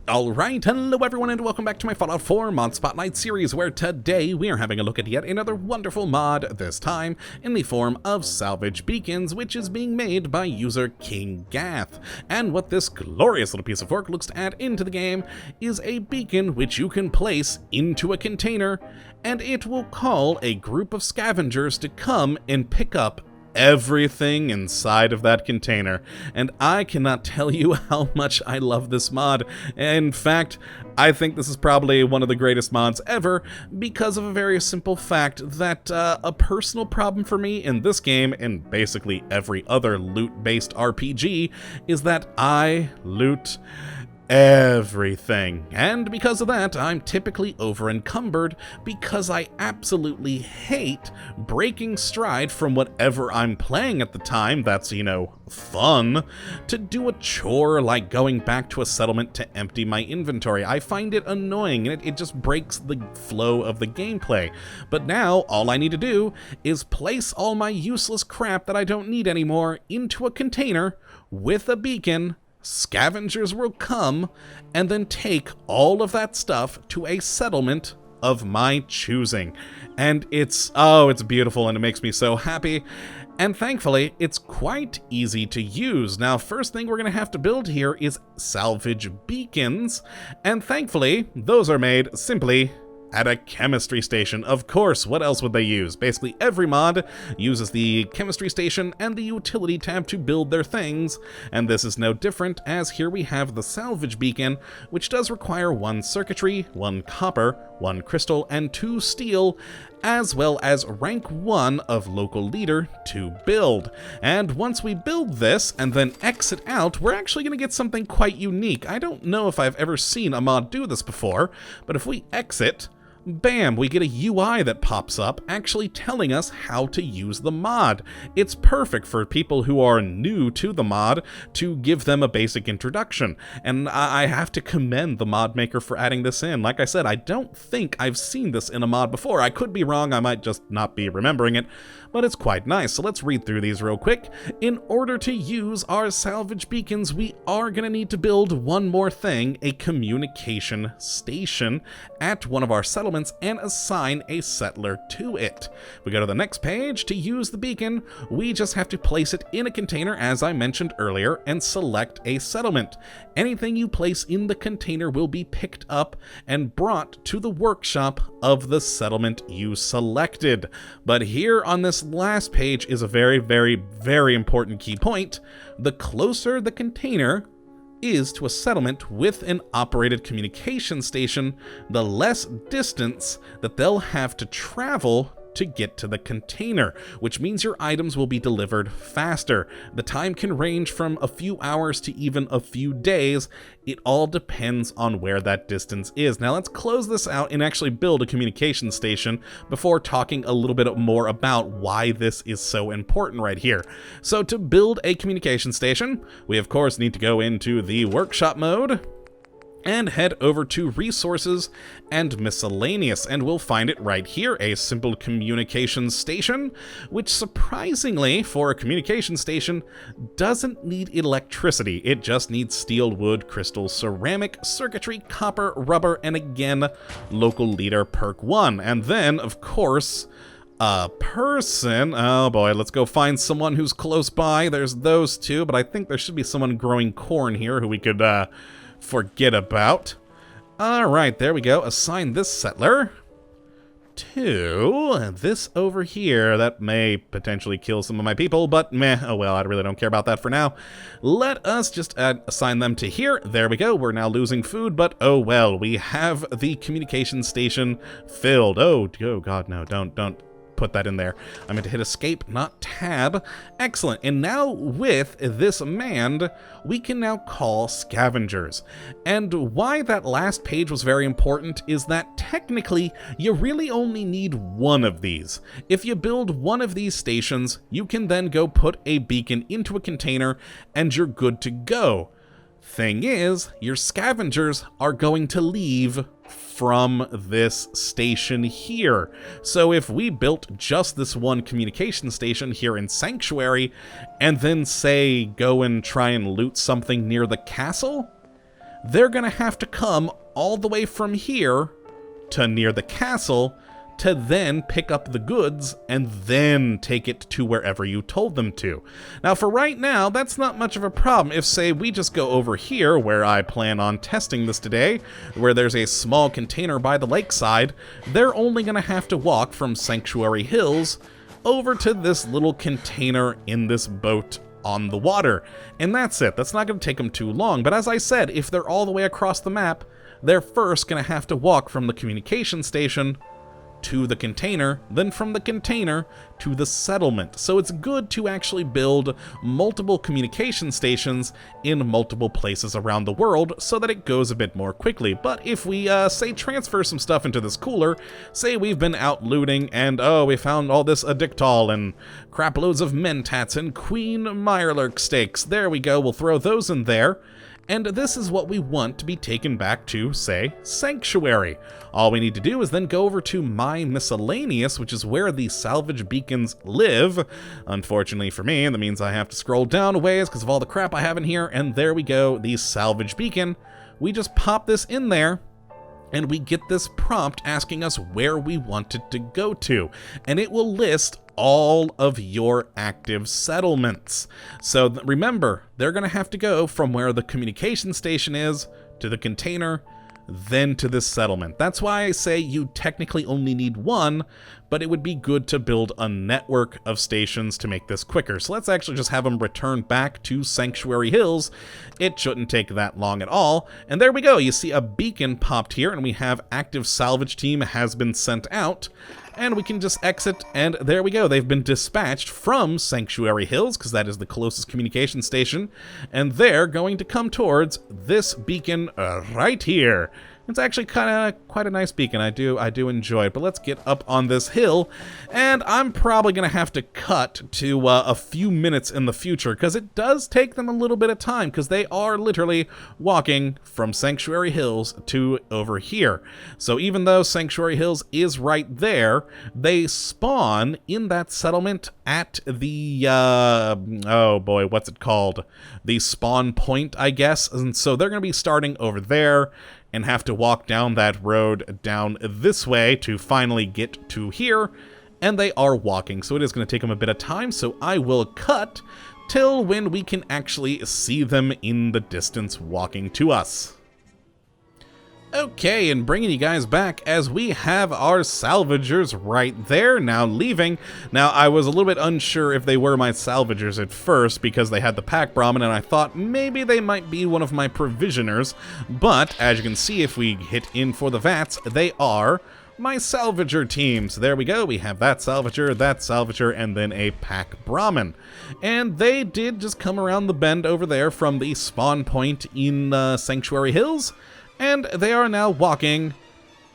Alright, hello everyone and welcome back to my Fallout 4 Mod Spotlight series, where today we are having a look at yet another wonderful mod, this time in the form of Salvage Beacons, which is being made by user King Gath. And what this glorious little piece of work looks to add into the game is a beacon which you can place into a container, and it will call a group of scavengers to come and pick up everything inside of that container. And I cannot tell you how much I love this mod. In fact, I think this is probably one of the greatest mods ever because of a very simple fact that a personal problem for me in this game and basically every other loot-based RPG is that I loot everything, and because of that, I'm typically over-encumbered because I absolutely hate breaking stride from whatever I'm playing at the time that's, fun, to do a chore like going back to a settlement to empty my inventory. I find it annoying, and it just breaks the flow of the gameplay. But now, all I need to do is place all my useless crap that I don't need anymore into a container with a beacon. Scavengers will come and then take all of that stuff to a settlement of my choosing. And it's beautiful and it makes me so happy. And thankfully, it's quite easy to use. Now, first thing we're going to have to build here is Salvage Beacons. And thankfully, those are made simply at a chemistry station. Of course, what else would they use? Basically, every mod uses the chemistry station and the utility tab to build their things, and this is no different, as here we have the Salvage Beacon, which does require 1 circuitry, 1 copper, 1 crystal, and 2 steel, as well as rank 1 of local leader to build. And once we build this and then exit out, we're actually going to get something quite unique. I don't know if I've ever seen a mod do this before, but if we exit, bam, we get a UI that pops up actually telling us how to use the mod. It's perfect for people who are new to the mod to give them a basic introduction. And I have to commend the mod maker for adding this in. Like I said, I don't think I've seen this in a mod before. I could be wrong, I might just not be remembering it, but it's quite nice. So let's read through these real quick. In order to use our Salvage Beacons, we are going to need to build one more thing, a communication station at one of our settlements, and assign a settler to it. We go to the next page. To use the beacon, we just have to place it in a container, as I mentioned earlier, and select a settlement. Anything you place in the container will be picked up and brought to the workshop of the settlement you selected. But here on this last page is a very, very, very important key point. The closer the container is to a settlement with an operated communication station, the less distance that they'll have to travel to get to the container, which means your items will be delivered faster. The time can range from a few hours to even a few days. It all depends on where that distance is. Now let's close this out and actually build a communication station before talking a little bit more about why this is so important right here. So to build a communication station, we of course need to go into the workshop mode and head over to Resources and Miscellaneous, and we'll find it right here, a simple communication station, which surprisingly, for a communication station, doesn't need electricity. It just needs steel, wood, crystal, ceramic, circuitry, copper, rubber, and again, local leader perk 1. And then, of course, a person. Oh boy, let's go find someone who's close by. There's those two, but I think there should be someone growing corn here who we could, forget about. Alright, there we go. Assign this settler to this over here. That may potentially kill some of my people, but meh, oh well, I really don't care about that for now. Let us just assign them to here. There we go. We're now losing food, but oh well, we have the communication station filled. Oh god, no, don't put that in there. I meant to hit escape, not tab. Excellent. And now with this command, we can now call scavengers. And why that last page was very important is that technically you really only need one of these. If you build one of these stations, you can then go put a beacon into a container and you're good to go. Thing is, your scavengers are going to leave from this station here. So if we built just this one communication station here in Sanctuary, and then say go and try and loot something near the castle, they're going to have to come all the way from here to near the castle to then pick up the goods and then take it to wherever you told them to. Now, for right now, that's not much of a problem. If, say, we just go over here, where I plan on testing this today, where there's a small container by the lakeside, they're only going to have to walk from Sanctuary Hills over to this little container in this boat on the water. And that's it. That's not going to take them too long. But as I said, if they're all the way across the map, they're first going to have to walk from the communication station to the container, then from the container to the settlement. So it's good to actually build multiple communication stations in multiple places around the world so that it goes a bit more quickly. But if we, say, transfer some stuff into this cooler, say we've been out looting and, oh, we found all this addictol and crap loads of mentats and Queen Mirelurk steaks. There we go, we'll throw those in there. And this is what we want to be taken back to, say, Sanctuary. All we need to do is then go over to My Miscellaneous, which is where the Salvage Beacons live. Unfortunately for me, that means I have to scroll down a ways because of all the crap I have in here. And there we go, the Salvage Beacon. We just pop this in there, and we get this prompt asking us where we want it to go to. And it will list all of your active settlements. So remember, they're going to have to go from where the communication station is to the container, then to this settlement. That's why I say you technically only need one, but it would be good to build a network of stations to make this quicker. So let's actually just have them return back to Sanctuary Hills. It shouldn't take that long at all. And there we go. You see a beacon popped here, and we have active salvage team has been sent out. And we can just exit, and there we go. They've been dispatched from Sanctuary Hills, because that is the closest communication station, and they're going to come towards this beacon right here. It's actually quite a nice beacon. I do enjoy it. But let's get up on this hill, and I'm probably going to have to cut to a few minutes in the future, because it does take them a little bit of time, because they are literally walking from Sanctuary Hills to over here. So even though Sanctuary Hills is right there, they spawn in that settlement at the, oh boy, what's it called? The spawn point, I guess. And so they're going to be starting over there, and have to walk down that road down this way to finally get to here, and they are walking, so it is going to take them a bit of time, so I will cut till when we can actually see them in the distance walking to us. Okay, and bringing you guys back as we have our salvagers right there now leaving. Now, I was a little bit unsure if they were my salvagers at first because they had the pack Brahmin, and I thought maybe they might be one of my provisioners. But as you can see, if we hit in for the vats, they are my salvager team. So there we go. We have that salvager, and then a pack Brahmin. And they did just come around the bend over there from the spawn point in Sanctuary Hills. And they are now walking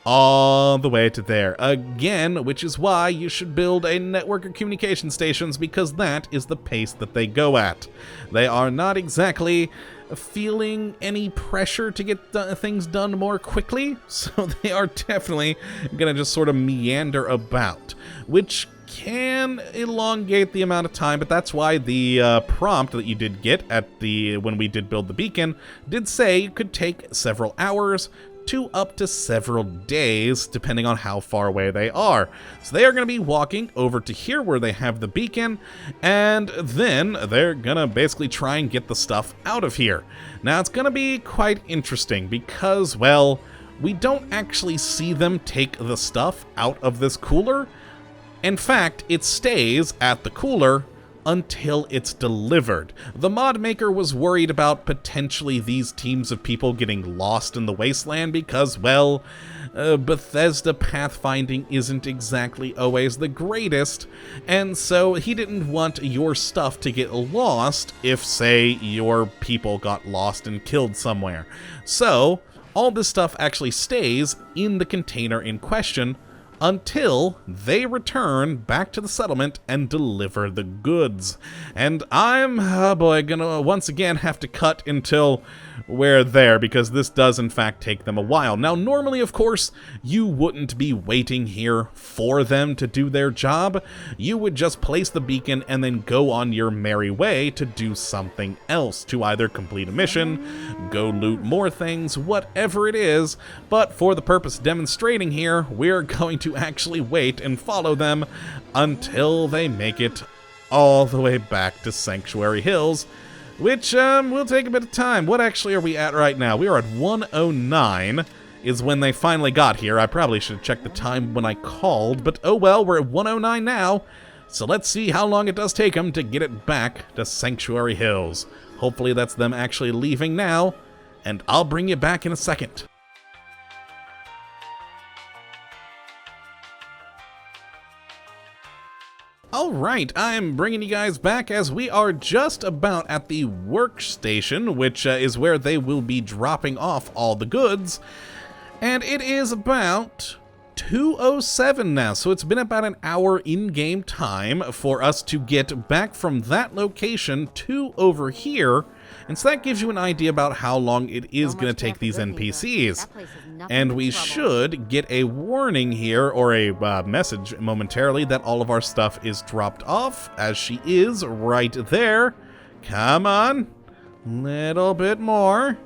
all the way to there again, which is why you should build a network of communication stations, because that is the pace that they go at. They are not exactly feeling any pressure to get things done more quickly, so they are definitely going to just sort of meander about, which can elongate the amount of time, but that's why the prompt that you did get at when we did build the beacon did say it could take several hours to up to several days, depending on how far away they are. So they are going to be walking over to here where they have the beacon, and then they're going to basically try and get the stuff out of here. Now, it's going to be quite interesting because, well, we don't actually see them take the stuff out of this cooler. In fact, it stays at the cooler until it's delivered. The mod maker was worried about potentially these teams of people getting lost in the wasteland because, well, Bethesda pathfinding isn't exactly always the greatest, and so he didn't want your stuff to get lost if, say, your people got lost and killed somewhere. So, all this stuff actually stays in the container in question until they return back to the settlement and deliver the goods. And I'm, oh boy, gonna once again have to cut until we're there, because this does in fact take them a while. Now normally, of course, you wouldn't be waiting here for them to do their job. You would just place the beacon and then go on your merry way to do something else, to either complete a mission, go loot more things, whatever it is. But for the purpose of demonstrating here, we're going to actually wait and follow them until they make it all the way back to Sanctuary Hills, which will take a bit of time. What actually are we at right now? We are at 109 is when they finally got here. I probably should have checked the time when I called, but oh well, we're at 109 now. So let's see how long it does take them to get it back to Sanctuary Hills. Hopefully that's them actually leaving now, and I'll bring you back in a second. Alright, I'm bringing you guys back as we are just about at the workstation, which is where they will be dropping off all the goods. And it is about 2:07 now, so it's been about an hour in-game time for us to get back from that location to over here. And so that gives you an idea about how long it is going to take these NPCs. And we should get a warning here, or a message momentarily, that all of our stuff is dropped off, as she is right there. Come on, little bit more.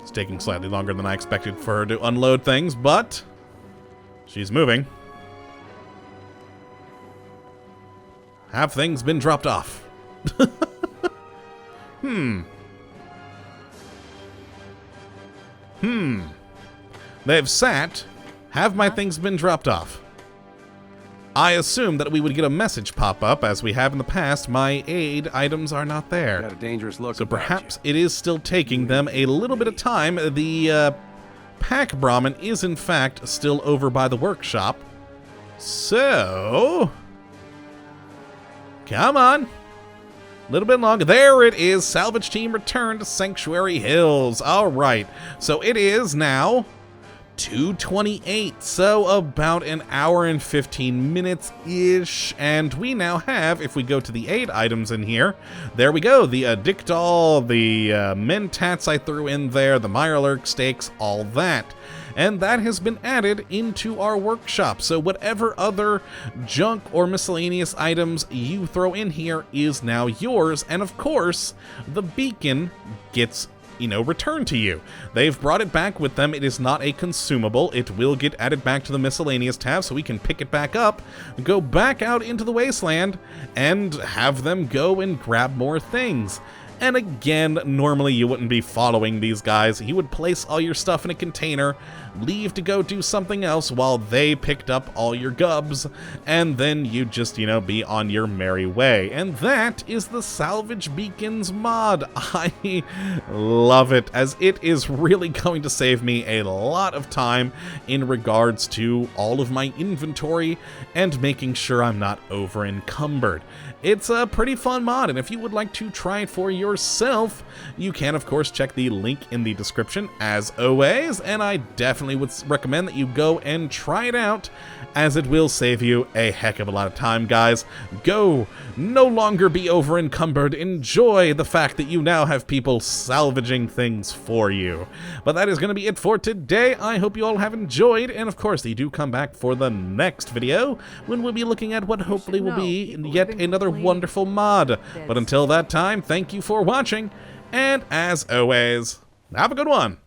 It's taking slightly longer than I expected for her to unload things, but she's moving. Have things been dropped off? They've sat. Have my things been dropped off? I assume that we would get a message pop up, as we have in the past. My aid items are not there. Got a dangerous look. So perhaps it is still taking them a little bit of time. The pack Brahmin is in fact still over by the workshop. So come on. A little bit longer. There it is. Salvage team returned to Sanctuary Hills. All right. So it is now 2:28. So about an hour and 15 minutes-ish. And we now have, if we go to the aid items in here, there we go. The Dictol, the Mentats I threw in there, the Mirelurk stakes, all that. And that has been added into our workshop. So whatever other junk or miscellaneous items you throw in here is now yours. And of course, the beacon gets, returned to you. They've brought it back with them. It is not a consumable. It will get added back to the miscellaneous tab, so we can pick it back up, go back out into the wasteland, and have them go and grab more things. And again, normally you wouldn't be following these guys. You would place all your stuff in a container, leave to go do something else while they picked up all your gubs, and then you just, be on your merry way. And that is the Salvage Beacons mod. I love it, as it is really going to save me a lot of time in regards to all of my inventory and making sure I'm not over encumbered. It's a pretty fun mod, and if you would like to try it for yourself, you can of course check the link in the description as always, and I definitely would recommend that you go and try it out, as it will save you a heck of a lot of time, guys. Go! No longer be over encumbered. Enjoy the fact that you now have people salvaging things for you. But that is going to be it for today. I hope you all have enjoyed, and of course you do come back for the next video, when we'll be looking at what hopefully will be yet another wonderful mod. But until that time, thank you for watching, and as always, have a good one.